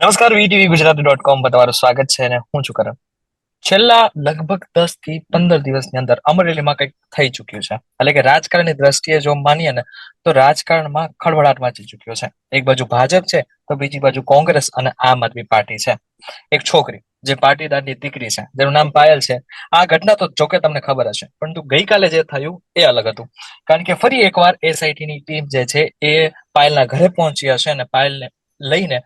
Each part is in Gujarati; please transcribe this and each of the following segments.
નમસ્કાર, વીટીવી ગુજરાતી.com પર તમારું સ્વાગત છે અને હું છું કરણ. છેલ્લા લગભગ 10 થી 15 દિવસની અંદર અમરેલીમાં કંઈક થઈ ચુક્યું છે. એટલે કે રાજકારણની દ્રષ્ટિએ જો માનીએ ને તો રાજકારણમાં ખળભળાટ મચી ચુક્યો છે. એક બાજુ ભાજપ છે તો બીજી બાજુ કોંગ્રેસ અને આમ આદમી પાર્ટી છે. એક છોકરી જે પાટીદારની દીકરી છે જેનું નામ પાયલ છે. આ ઘટના તો જોકે તમને ખબર હશે, પરંતુ ગઈકાલે જે થયું એ અલગ હતું. કારણ કે ફરી એકવાર એસઆઈટી ની ટીમ જે છે એ પાયલના ઘરે પહોંચી હશે અને પાયલને લઈને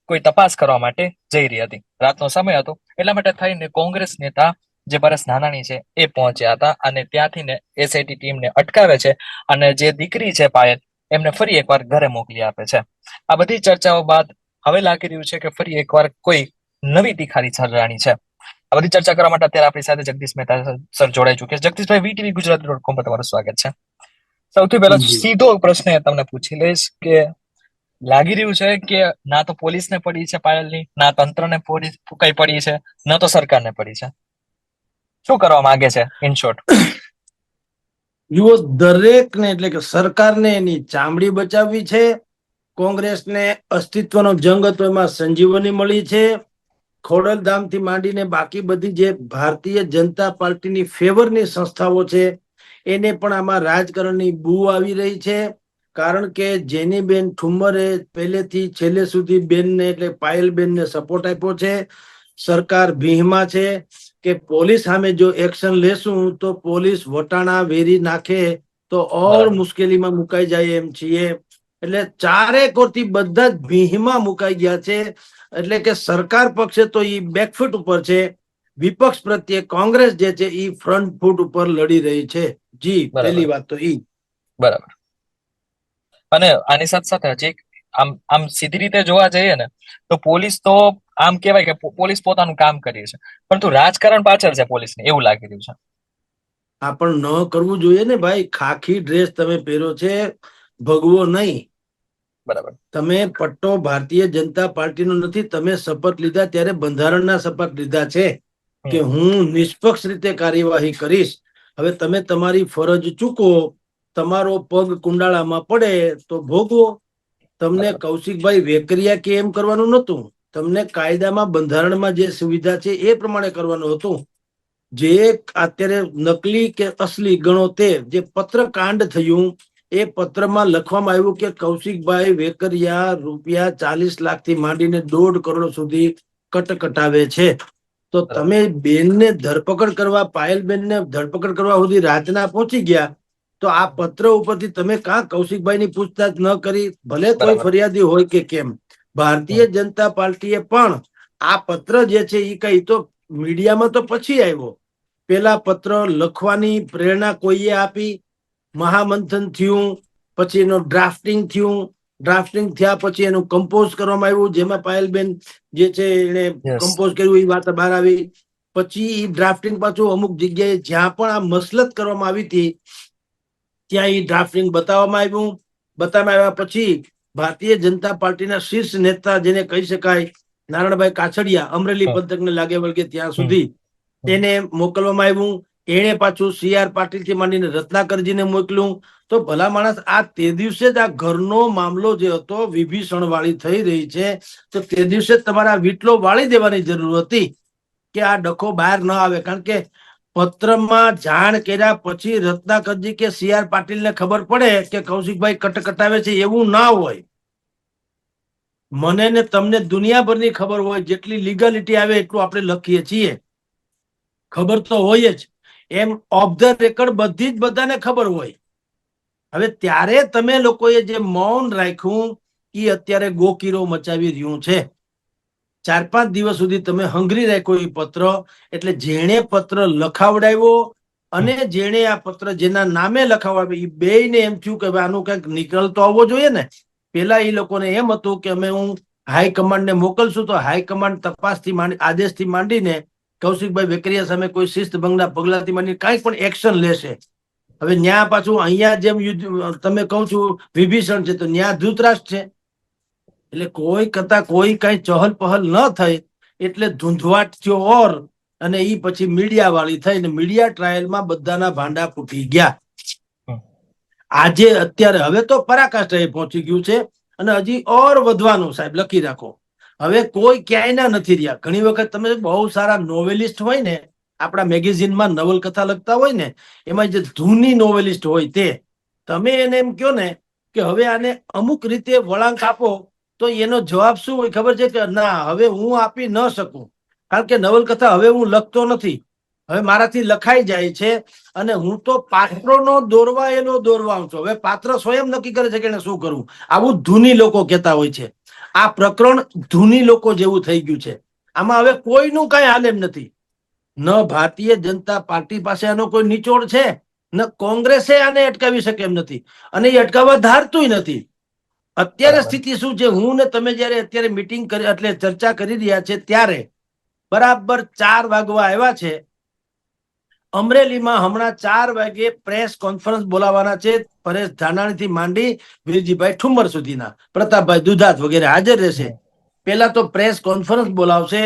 કોઈ તપાસ કરવા માટે જઈ રહી હતી. રાતનો સમય હતો, એટલા માટે થઈને કોંગ્રેસ નેતા જે પરેશ ધાનાણી છે એ પહોંચ્યા હતા અને ત્યાંથી ને એસઆઈટી ટીમને અટકાવે છે અને જે દીકરી છે પાયલ એમને ફરી એકવાર ઘરે મોકલી આપે છે. આ બધી ચર્ચાઓ બાદ હવે લાગી રહ્યું છે કે ફરી એકવાર કોઈ નવી તિખારી સર્જાણી છે. આ બધી ચર્ચા કરવા માટે અત્યારે આપણી સાથે જગદીશ મહેતા સર જોડાઈ ચુક્યા છે. જગદીશભાઈ, વીટીવી ગુજરાતી.com પર તમારું સ્વાગત છે. સૌથી પહેલા જી સીધો પ્રશ્ન તમને પૂછી લઈશ કે લાગી રહ્યું છે કે ના તો પોલીસને પડી છે પાયલની, ના તંત્રને કઈ પડી છે, ન તો સરકારને પડી છે. શું કરવા માંગે છે ઇન શોર્ટ? જુઓ, દરેકને એટલે કે સરકારને એની ચામડી બચાવવી છે. કોંગ્રેસને અસ્તિત્વનો જંગ હતો એમાં સંજીવની મળી છે. ખોડલધામથી માંડીને બાકી બધી જે ભારતીય જનતા પાર્ટીની ફેવરની સંસ્થાઓ છે એને પણ આમાં રાજકારણની બૂ આવી રહી છે. કારણ કે જેની બેન ઠુમ્મરે પહેલેથી છેલ્લે સુધી બેનને એટલે પાયલબેનને સપોર્ટ આપ્યો છે. સરકાર ભીહમાં છે કે પોલીસ સામે જો એક્શન લેશું તો પોલીસ વટાણા વેરી નાખે તો ઓર બરાબર. મુશ્કેલીમાં મુકાઈ જાય એમ છીએ. એટલે ચારે કોરથી બધા જ ભીહમાં મુકાઈ ગયા છે. એટલે કે સરકાર પક્ષે તો એ બેકફૂટ ઉપર છે, વિપક્ષ પ્રત્યે કોંગ્રેસ જે છે એ ફ્રન્ટ ફૂટ ઉપર લડી રહી છે. જી, બરાબર. પહેલી વાત તો ઈ. બરાબર. અને આની સાથે સાથે હજી આમ આમ સીધી રીતે જોવા જઈએ ને તો પોલીસ તો આમ કહેવાય કે પોલીસ પોતાનું કામ કરી છે, પરંતુ રાજકારણ પાછળ છે પોલીસને, એવું લાગી રહ્યું છે. આ પણ ન કરવું જોઈએ ને ભાઈ. ખાખી ડ્રેસ તમે પહેરો છે, ભગવો નહીં. બરાબર. તમે પટ્ટો ભારતીય જનતા પાર્ટીનો નથી. તમે શપથ લીધા ત્યારે બંધારણના શપથ લીધા છે કે હમ. હું નિષ્પક્ષ રીતે કાર્યવાહી કરીશ. હવે તમે તમારી ફરજ ચૂકો, તમારો પગ કુંડાળામાં પડે તો ભોગવો. તમને બરાબર. કૌશિકભાઈ વેકરિયા કે એમ કરવાનું નહોતું. તમને કાયદામાં બંધારણમાં જે સુવિધા છે એ પ્રમાણે કરવાનું હતું. જે અત્યારે નકલી કે અસલી ગણો તે જે પત્રકાંડ થયું એ પત્રમાં લખવામાં આવ્યું કે કૌશિકભાઈ વેકરિયા ₹40 લાખ થી માંડીને 1.5 કરોડ સુધી કટકટાવે છે. તો બરાબર. તમે બેનને ધરપકડ કરવા, પાયલબેનને ધરપકડ કરવા સુધી રાજના પહોંચી ગયા તો આ પત્ર ઉપરથી તમે કાં કૌશિકભાઈની પૂછતાછ ન કરી? ભલે કોઈ બરાબર. ફરિયાદી હોય કે કેમ. ભારતીય હમ. જનતા પાર્ટીએ પણ આ પત્ર જે છે એ કઈ તો મીડિયામાં તો પછી આવ્યો. પેલા પત્ર લખવાની પ્રેરણા કોઈએ આપી, મહામંથન થયું, પછી એનો ડ્રાફ્ટિંગ થયું, ડ્રાફ્ટિંગ થયા પછી એનું કમ્પોઝ કરવામાં આવ્યું, જેમાં પાયલબેન જે છે એને યસ. કમ્પોઝ કર્યું એ વાત બહાર આવી. પછી એ ડ્રાફ્ટિંગ પાછું અમુક જગ્યાએ જ્યાં પણ આ મસલત કરવામાં આવી હતી ત્યાં એ ડ્રાફ્ટિંગ બતાવવામાં આવ્યું. બતાવવામાં આવ્યા પછી ભારતીય જનતા પાર્ટીના શીર્ષ નેતા જેને કહી શકાય, નારણભાઈ કાછડિયા, અમરેલી હમ. પંથકને લાગે વળગે ત્યાં હમ. સુધી હમ. એને મોકલવામાં આવ્યું. એને પાછું CR પાટીલથી માંડીને રત્નાકરજીને મોકલ્યું. તો ભલા માણસ, આ તે દિવસે જ આ ઘરનો મામલો જે હતો વિભીષણ વાળી થઈ રહી છે, તો તે દિવસે તમારા વીટલો વાળી દેવાની જરૂર હતી કે આ ડખો બહાર ન આવે. કારણ કે પત્રમાં જાણ કર્યા પછી રત્નાકરજી કે CR પાટીલને ખબર પડે કે કૌશિકભાઈ કટકટાવે છે એવું ના હોય. મને ને તમને દુનિયાભરની ખબર હોય, જેટલી લીગાલિટી આવે એટલું આપણે લખીએ છીએ, ખબર તો હોય જ. એમ ઓફ ધ રેકર્ડ બધી જ બધાને ખબર હોય. હવે ત્યારે તમે લોકોએ જે મૌન રાખ્યું એ અત્યારે ગોકીરો મચાવી રહ્યું છે. 4-5 દિવસ સુધી તમે હંગરી રાખ્યો એ પત્ર. એટલે જેણે પત્ર લખાવડાવ્યો હમ. અને જેણે આ પત્ર જેના નામે લખાવડાવ્યો એ બેયને એમ થયું કે આનું કંઈક નિકાલ તો આવવો જોઈએ ને. પેલા એ લોકોને એમ હતું કે અમે હું હાઈકમાન્ડને મોકલશું તો હાઈકમાન્ડ તપાસથી માંડી આદેશથી માંડીને કૌશિકભાઈ વેકરિયા સામે કોઈ શિસ્ત ભંગના પગલાથી માંડીને કાંઈ પણ એક્શન લેશે. હવે ન્યા પાછું અહીંયા જેમ તમે કહો છો વિભીષણ છે, તો ન્યા ધૃતરાષ્ટ્ર છે. એટલે કોઈ કરતા કોઈ કઈ ચહલ પહલ ન થઈ એટલે ધૂંધવાટ થયો ઓર, અને ઈ પછી મીડિયા વાળી થઈ ને મીડિયા ટ્રાયલમાં બધાના ભાંડા ફૂટી ગયા. હમ. આજે અત્યારે હવે તો પરાકાષ્ઠાએ પહોંચી ગયું છે અને હજી ઓર વધવાનું, સાહેબ લખી રાખો. હવે કોઈ ક્યાંયના નથી રહ્યા. ઘણી વખત તમે બહુ સારા નોવેલિસ્ટ હોય ને, આપણા મેગેઝિનમાં નવલકથા લખતા હોય ને, એમાં જે ધૂની નોવેલિસ્ટ હોય તે, તમે એને એમ કહો ને કે હવે આને અમુક રીતે વળાંક આપો, તો એનો જવાબ શું હોય ખબર છે? કે ના, હવે હું આપી ન શકું, કારણ કે નવલકથા હવે હું લખતો નથી, હવે મારાથી લખાઈ જાય છે, અને હું તો પાત્રોનો દોરવાઉં છું. હવે પાત્ર સ્વયં નક્કી કરે છે કે એને શું કરવું. આવું ધૂની લોકો કહેતા હોય છે. આ પ્રકરણ ધૂની લોકો જેવું થઈ ગયું છે. આમાં હવે કોઈનું કઈ હાલ એમ નથી. ન ભારતીય જનતા પાર્ટી પાસે આનો કોઈ નિચોડ છે, ન કોંગ્રેસે આને અટકાવી શકે એમ નથી, અને એ અટકાવવા ધારતું નથી. અત્યારે બરાબર. સ્થિતિ શું છે? હું ને તમે જયારે અત્યારે મીટિંગ કરી, એટલે ચર્ચા કરી રહ્યા છે, ત્યારે બરાબર 4 વાગવા આવ્યા છે. અમરેલીમાં હમણાં 4 વાગે પ્રેસ કોન્ફરન્સ બોલાવવાના છે. પરેશ ધાનાણીથી માંડી વીરજીભાઈ ઠુમ્મર સુધીના, પ્રતાપભાઈ દુધાત વગેરે હાજર રહેશે. પેલા તો પ્રેસ કોન્ફરન્સ બોલાવશે,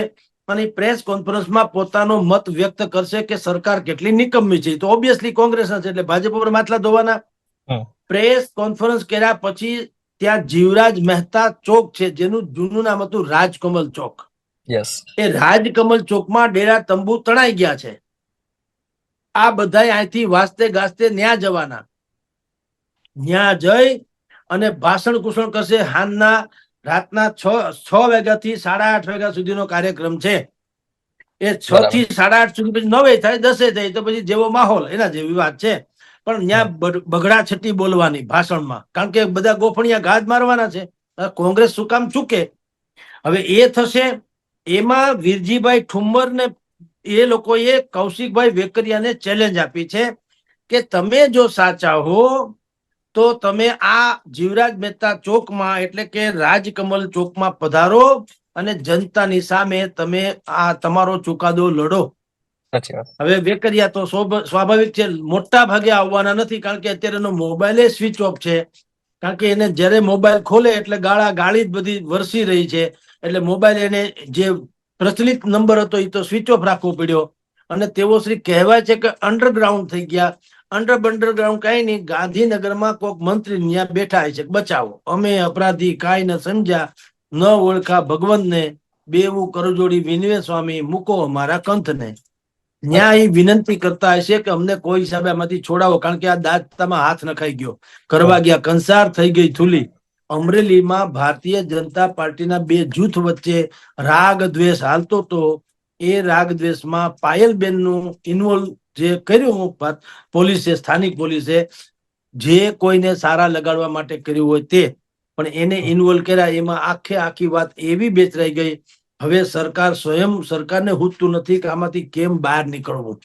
અને પ્રેસ કોન્ફરન્સમાં પોતાનો મત વ્યક્ત કરશે કે સરકાર કેટલી નિકમ્મી છે. તો ઓબ્વિયસલી કોંગ્રેસના છે, એટલે ભાજપ ઉપર માથલા ધોવાના. હમ. પ્રેસ કોન્ફરન્સ કર્યા પછી ત્યાં જીવરાજ મહેતા ચોક છે, જેનું જૂનું નામ હતું રાજકમલ ચોક. યસ. એ રાજકમલ ચોકમાં ડેરા તંબુ તણાઈ ગયા છે. આ બધા અહીંથી વાસ્તે ગાસ્તે ન્યા જવાના. ન્યા જઈ અને ભાષણ કુષણ કરશે. રાતના 6 વાગ્યાથી 8:30 વાગ્યા સુધીનો કાર્યક્રમ છે. એ 6 બરાબર. થી 8:30 સુધી, પછી 9 થાય, 10 થાય, તો પછી જેવો માહોલ એના જેવી વાત છે. પણ હમ. ત્યાં બગડા છઠ્ઠી બોલવાની ભાષણમાં, કારણ કે બધા ગોફણિયા ઘા જ મારવાના છે. કોંગ્રેસ શું કામ ચૂકે? હવે એ થશે. એમાં વીરજીભાઈ ઠુમ્મર ને એ લોકોએ કૌશિકભાઈ વેકરિયાને ચેલેન્જ આપી છે કે તમે જો સાચા હો તો તમે આ જીવરાજ મહેતા ચોકમાં, એટલે કે રાજકમલ ચોકમાં પધારો, અને જનતાની સામે તમે આ તમારો ચુકાદો લડો. સાચી વાત. હવે વેકરિયા તો સ્વાભાવિક છે, મોટા ભાગે આવવાના નથી, કારણ કે અત્યારે એનો મોબાઈલ સ્વિચ ઓફ છે. કારણ કે એને જ્યારે મોબાઈલ ખોલે એટલે ગાળી જ બધી વરસી રહી છે. એટલે મોબાઈલ એને જે પ્રચલિત નંબર હતો એ તો સ્વિચ ઓફ રાખવો પડ્યો. અને તેઓ શ્રી કહેવાય છે કે અંડરગ્રાઉન્ડ થઈ ગયા. અંડરગ્રાઉન્ડ કઈ નહીં, ગાંધીનગરમાં કોઈક મંત્રી ત્યાં બેઠા છે, બચાવો, અમે અપરાધી કાંઈ ન સમજ્યા, ન ઓળખા ભગવંતને, બેવું કરજોડી વિનવે સ્વામી, મૂકો અમારા કંથને. ન્યા બરાબર. એ વિનંતી કરતા હશે કે અમને કોઈ હિસાબે આમાંથી છોડાવો, કારણ કે આ દાંતમાં હાથ નખાઈ ગયો, કરવા ગયા કંસાર, થઈ ગઈ થૂલી. અમરેલીમાં ભારતીય જનતા પાર્ટીના બે જૂથ વચ્ચે રાગ દ્વેષ હાલતો હતો. એ રાગ દ્વેષમાં પાયલબેનનું ઇન્વોલ્વ જે કર્યું પોલીસે, સ્થાનિક પોલીસે, જે કોઈને સારા લગાડવા માટે કર્યું હોય તે, પણ એને ઇન્વોલ્વ કર્યા. એમાં આખી વાત એવી બેચરાઈ ગઈ. હવે સરકારને હૂજતું નથી કે આમાંથી કેમ બહાર નીકળવું,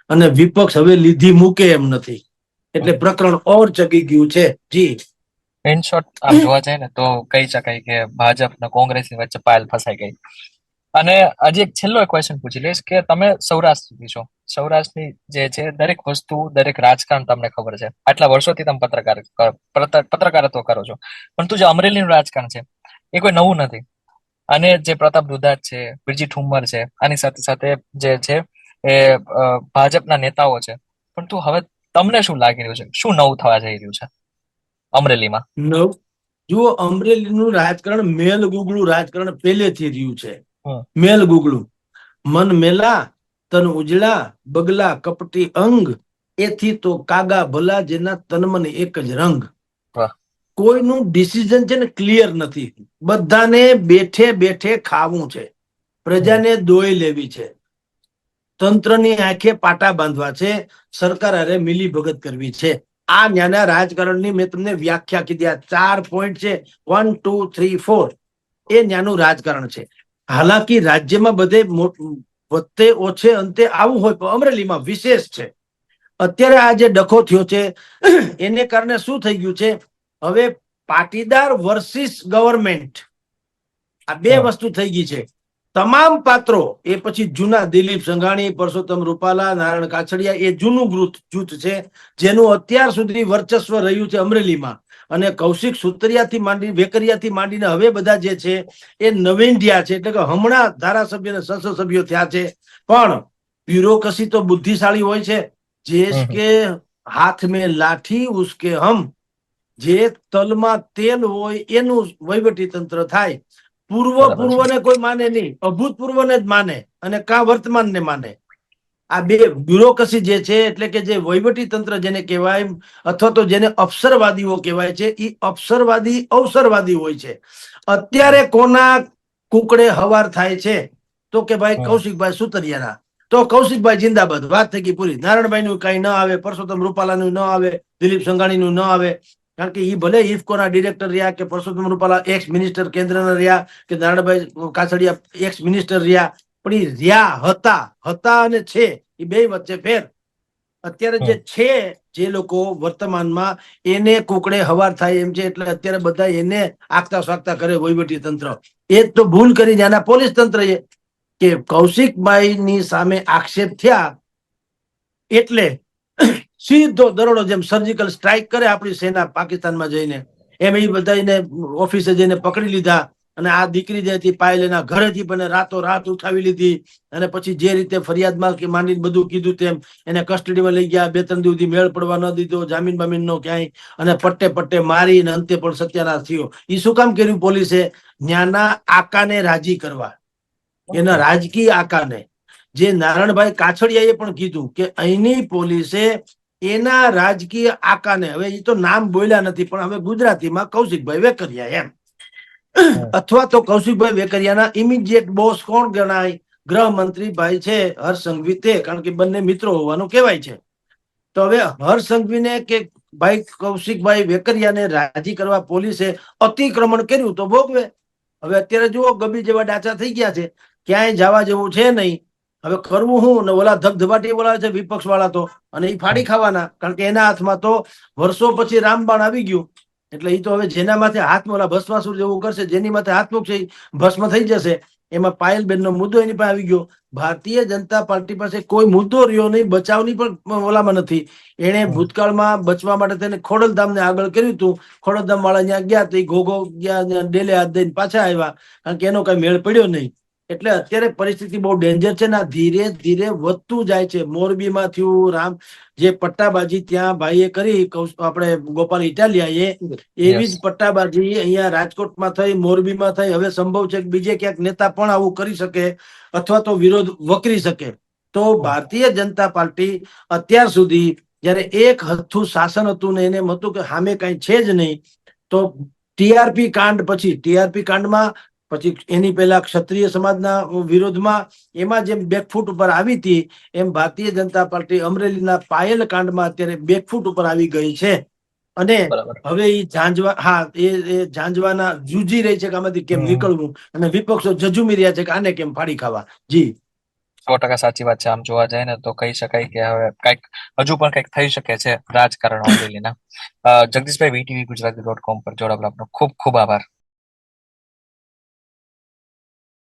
અને વિપક્ષ હવે લીધી મૂકે એમ નથી. એટલે પ્રકરણ ઓર ચગી ગયું છે. જી. ઇન શોર્ટ, આમ જોવા જાય ને તો કહી શકાય કે ભાજપ અને કોંગ્રેસની વચ્ચે પાયલ ફસાઈ ગઈ. અને હજી એક છેલ્લો ક્વેશ્ચન પૂછી લઈશ કે તમે સૌરાષ્ટ્રથી છો. સૌરાષ્ટ્રની જે છે દરેક વસ્તુ, દરેક રાજકારણ તમને ખબર છે. આટલા વર્ષોથી તમે પત્રકારત્વ કરો છો, પરંતુ જે અમરેલીનું રાજકારણ છે એ કોઈ નવું નથી. અને જે પ્રતાપ દુધાત છે, બીરજી ઠુમ્મર છે, આની સાથે સાથે જે છે એ ભાજપના નેતાઓ છે. પરંતુ હવે તમને શું લાગી રહ્યું છે, શું નવું થવા જઈ રહ્યું છે અમરેલીમાં? જુઓ, અમરેલીનું રાજકારણ મેલ ગુગળું રાજકારણ પહેલેથી રહ્યું છે. હમ. મેલ ગુગળું. મન મેલા તન ઉજળા, બગલા કપટી અંગ, એથી તો કાગા ભલા, જેના તન મન એક જ રંગ. વાહ. કોઈનું ડિસિઝન છે ને ક્લિયર નથી. બધાને બેઠે બેઠે ખાવું છે, પ્રજાને દોઈ લેવી છે, તંત્રની આંખે પાટા બાંધવા છે, સરકાર અરે મિલી ભગત કરવી છે. આ ન્યાના રાજકારણની મેં તમને વ્યાખ્યા કીધી. આ 4 પોઈન્ટ છે, 1 2 3 4. એ ન્યાનું રાજકારણ છે. હાલાકી રાજ્યમાં બધે વચ્ચે ઓછે અંતે આવું હોય, પણ અમરેલીમાં વિશેષ છે. અત્યારે આ જે ડખો થયો છે એને કારણે શું થઈ ગયું છે, હવે પાટીદાર વર્સિસ ગવર્મેન્ટ, આ બે વસ્તુ થઈ ગઈ છે. તમામ પાત્રો, એ પછી જૂના દિલીપ સંઘાણી, પરસોત્તમ રૂપાલા, નારાયણ કાછડિયા, એ જૂનું જૂથ છે, જેનું અત્યાર સુધી વર્ચસ્વ રહ્યું છે અમરેલીમાં. અને કૌશિક સુતરિયાથી માંડી, વેકરિયાથી માંડીને હવે બધા જે છે એ નવીનઢિયા છે, એટલે કે હમણાં ધારાસભ્ય અને સંસદ સભ્યો થયા છે. પણ બ્યુરોક્રસી તો બુદ્ધિશાળી હોય છે. કે હાથ મેં લાઠી ઉસકે હમ, જે તલમાં તેલ હોય એનું વહીવટી તંત્ર થાય. બરાબર છે. પૂર્વને કોઈ માને નહીં, અભૂતપૂર્વને જ માને અને કા વર્તમાનને માને. આ બે બ્યુરોક્રસી જે છે, એટલે કે જે વહીવટી તંત્ર જેને કહેવાય, અથવા તો જેને અવસરવાદીઓ કહેવાય છે, એ અવસરવાદી અવસરવાદી હોય છે. અત્યારે કોના કુકડે હવાર થાય છે? તો કે ભાઈ કૌશિકભાઈ સુતરિયાના. તો કૌશિકભાઈ જિંદાબાદ, વાત થઈ ગઈ પૂરી. નારાયણભાઈ નું કઈ ન આવે, પરસોત્તમ રૂપાલાનું ન આવે, દિલીપ સંઘાણીનું ન આવે. કારણ કે એ ભલે ઇફકોના ડિરેક્ટર રહ્યા, કે પરસોત્તમ રૂપાલા એક્સ મિનિસ્ટર કેન્દ્રના રહ્યા, કે નારાયણભાઈ કાછડિયા એક્સ મિનિસ્ટર રહ્યા, પણ એ રહ્યા હતા અને છે, એ બે વચ્ચે ફેર. અત્યારે જે છે, જે લોકો વર્તમાનમાં એને કુકડે હવાર થાય એમ છે, એટલે અત્યારે બધા એને આગતા સાગતા કરે વહીવટી તંત્ર. એ જ તો ભૂલ કરી ત્યાંના પોલીસ તંત્ર એ, કે કૌશિકભાઈ ની સામે આક્ષેપ થયા એટલે સીધો દરોડો, જેમ સર્જિકલ સ્ટ્રાઇક કરે આપણી સેના પાકિસ્તાનમાં જઈને, એમ એ બધાને ઓફિસે જઈને પકડી લીધા. અને આ દીકરી જે હતી પાયલ, એના ઘરેથી પણ રાતો રાત ઉઠાવી લીધી. અને પછી જે રીતે ફરિયાદમાં કે માંડીને બધું કીધું તેમ એને કસ્ટડીમાં લઈ ગયા. 2-3 દિવસથી મેળ પડવા ન દીધો, જામીન બામીન નો ક્યાંય, અને પટ્ટે પટ્ટે મારી, અને અંતે પણ સત્યાનાશ થયો. એ શું કામ કર્યું પોલીસે? ન્યાના આકાને રાજી કરવા, એના રાજકીય આકાને. જે નારાયણભાઈ કાછડિયાએ પણ કીધું કે અહીંની પોલીસે એના રાજકીય આકાને, હવે એ તો નામ બોલ્યા નથી, પણ હવે ગુજરાતીમાં કૌશિકભાઈ વેકરિયા એમ, અથવા તો કૌશિકભાઈ વેકરિયાના ઇમિડિયેટ બોસ કોણ ગણાય? ગૃહમંત્રી ભાઈ છે હર્ષ સંઘવી, તે, કારણ કે બંને મિત્રો હોવાનું કહેવાય છે. તો હવે હર્ષ સંઘવીને કે ભાઈ કૌશિકભાઈ વેકરિયાને રાજી કરવા પોલીસે અતિક્રમણ કર્યું તો ભોગવે. હવે અત્યારે જુઓ, ગબી જેવા ડાચા થઈ ગયા છે, ક્યાંય જવા જેવું છે નહીં. હવે કરવું હું? ને ઓલા ધબધબાટી બોલાવે છે વિપક્ષ વાળા તો, અને એ ફાડી ખાવાના, કારણ કે એના હાથમાં તો વર્ષો પછી રામબાણ આવી ગયું. એટલે એ તો હવે જેના માથે હાથ, ઓલા ભસ્માસુર જેવું કરશે, જેની માથે હાથ મૂકશે એ ભસ્મ થઈ જશે. એમાં પાયલબેન નો મુદ્દો એની પાસે આવી ગયો. ભારતીય જનતા પાર્ટી પાસે કોઈ મુદ્દો રહ્યો નહીં, બચાવની પણ ઓલામાં નથી. એને ભૂતકાળમાં બચવા માટે તેને ખોડલધામને આગળ કર્યું હતું. ખોડલધામ વાળા ત્યાં ગયા તો ઘોઘો ગયા, ડેલે હાથ દઈને પાછા આવ્યા, કારણ કે એનો કઈ મેળ પડ્યો નહીં. એટલે અત્યારે પરિસ્થિતિ બહુ ડેન્જર છે ને ધીરે ધીરે વધતું જાય છે. મોરબીમાં થયું, રામ જે પટ્ટાબાજી ત્યાં ભાઈએ કરી, આપણે ગોપાલ ઇટાલિયાએ, એવી જ પટ્ટાબાજી અહીંયા રાજકોટમાં થઈ, મોરબીમાં થઈ. હવે સંભવ છે કે બીજે ક્યાંક નેતા પણ આવું કરી શકે, અથવા તો વિરોધ વકરી શકે. તો ભારતીય જનતા પાર્ટી અત્યાર સુધી જયારે એક હથ્થું શાસન હતું ને એને એમ હતું કે સામે કઈ છે જ નહીં, તો ટીઆરપી કાંડ પછી, ટીઆરપી કાંડમાં પછી એની પહેલા ક્ષત્રિય સમાજના વિરોધમાં, એમાં જેમ બેકફૂટ ઉપર આવી હતી, એમ ભારતીય જનતા પાર્ટી અમરેલીના પાયલ કાંડમાં અત્યારે બેકફૂટ ઉપર આવી ગઈ છે. અને હવે એ ઝાંઝવા, એ ઝાંઝવાના જૂજી રહી છે કે આમાંથી કેમ નીકળવું, અને વિપક્ષો જજુમી રહ્યા છે કે આને કેમ ફાડી ખાવા. જી, 100% સાચી વાત છે. આમ જોવા જાય ને તો કહી શકાય કે હવે કઈક હજુ પણ કઈક થઈ શકે છે રાજકારણ અમરેલીના. જગદીશભાઈ, VTV ગુજરાતી .com પર જોડાવા આપનો ખૂબ ખૂબ આભાર.